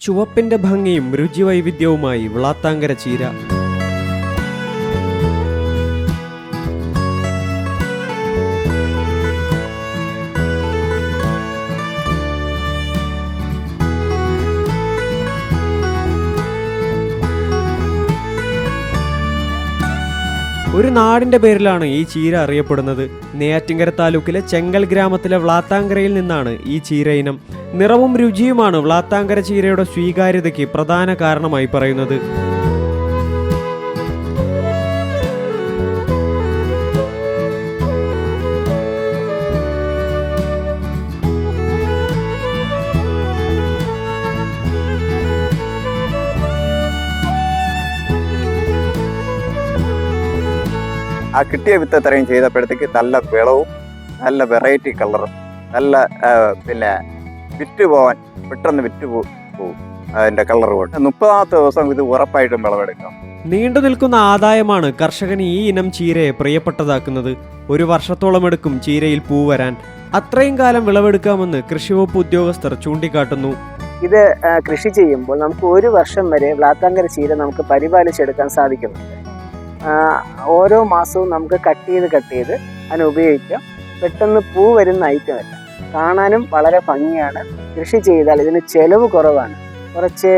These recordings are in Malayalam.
ചുവപ്പിന്റെ ഭംഗിയും രുചിവൈവിധ്യവുമായി വ്ളാത്താങ്കര ചീര. ഒരു നാടിന്റെ പേരിലാണ് ഈ ചീര അറിയപ്പെടുന്നത്. നെയ്യാറ്റിൻകര താലൂക്കിലെ ചെങ്കൽ ഗ്രാമത്തിലെ വ്ളാത്താങ്കരയിൽ നിന്നാണ് ഈ ചീര ഇനം. നിറവും രുചിയുമാണ് വ്ളാത്താങ്കര ചീരയുടെ സ്വീകാര്യതയ്ക്ക് പ്രധാന കാരണമായി പറയുന്നത്. ആ കിട്ടിയ വിത്ത് ഇത്രയും ചെയ്തപ്പോഴത്തേക്ക് നല്ല വിളവും നല്ല വെറൈറ്റി കളറും നല്ല വിറ്റ് പോവാൻ പെട്ടെന്ന് വിറ്റ് പോകും. അതിൻ്റെ കളർ കൊണ്ട് 30ാമത്തെ ദിവസം ഇത് ഉറപ്പായിട്ടും വിളവെടുക്കാം. നീണ്ടു നിൽക്കുന്ന ആദായമാണ് കർഷകന് ഈ ഇനം ചീരയെ പ്രിയപ്പെട്ടതാക്കുന്നത്. ഒരു വർഷത്തോളം എടുക്കും ചീരയിൽ പൂ വരാൻ. അത്രയും കാലം വിളവെടുക്കാമെന്ന് കൃഷിവകുപ്പ് ഉദ്യോഗസ്ഥർ ചൂണ്ടിക്കാട്ടുന്നു. ഇത് കൃഷി ചെയ്യുമ്പോൾ നമുക്ക് ഒരു വർഷം വരെ വ്ളാത്താങ്കര ചീര നമുക്ക് പരിപാലിച്ചെടുക്കാൻ സാധിക്കുന്നുണ്ട്. ഓരോ മാസവും നമുക്ക് കട്ട് ചെയ്ത് അതിന് ഉപയോഗിക്കാം. പെട്ടെന്ന് പൂ വരുന്ന ഐറ്റമല്ല, കാണാനും വളരെ ഭംഗിയാണ്. കൃഷി ചെയ്താൽ ഇതിന് ചെലവ് കുറവാണ്. കുറച്ച്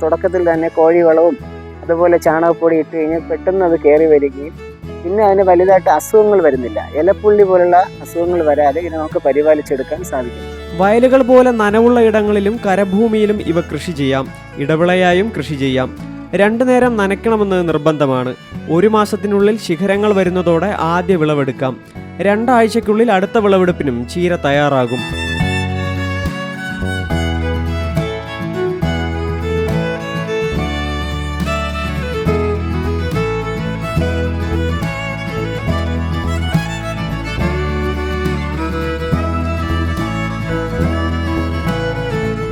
തുടക്കത്തിൽ തന്നെ കോഴിവളവും അതുപോലെ ചാണകപ്പൊടി ഇട്ട് കഴിഞ്ഞാൽ പെട്ടെന്ന് അത് കയറി വരികയും പിന്നെ അതിന് വലുതായിട്ട് അസുഖങ്ങൾ വരുന്നില്ല. ഇലപ്പുള്ളി പോലുള്ള അസുഖങ്ങൾ വരാതെ ഇത് നമുക്ക് പരിപാലിച്ചെടുക്കാൻ സാധിക്കും. വയലുകൾ പോലെ നനവുള്ള ഇടങ്ങളിലും കരഭൂമിയിലും ഇവ കൃഷി ചെയ്യാം. ഇടവിളയായും കൃഷി ചെയ്യാം. 2 നേരം നനയ്ക്കണമെന്ന് നിർബന്ധമാണ്. 1 മാസത്തിനുള്ളിൽ ശിഖരങ്ങൾ വരുന്നതോടെ ആദ്യ വിളവെടുക്കാം. 2 ആഴ്ചയ്ക്കുള്ളിൽ അടുത്ത വിളവെടുപ്പിനും ചീര തയ്യാറാകും.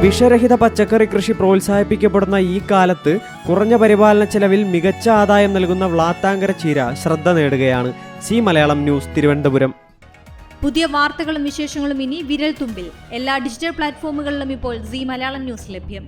വിഷരഹിത പച്ചക്കറി കൃഷി പ്രോത്സാഹിപ്പിക്കപ്പെടുന്ന ഈ കാലത്ത് കുറഞ്ഞ പരിപാലന ചെലവിൽ മികച്ച ആദായം നൽകുന്ന വ്ളാത്താങ്കര ചീര ശ്രദ്ധ നേടുകയാണ്. C Malayalam news, Thiruvananthapuram. പുതിയ വാർത്തകളും വിശേഷങ്ങളും ഇനി വിരൽ തുമ്പിൽ. എല്ലാ ഡിജിറ്റൽ പ്ലാറ്റ്ഫോമുകളിലും ഇപ്പോൾ സി മലയാളം ന്യൂസ് ലഭ്യം.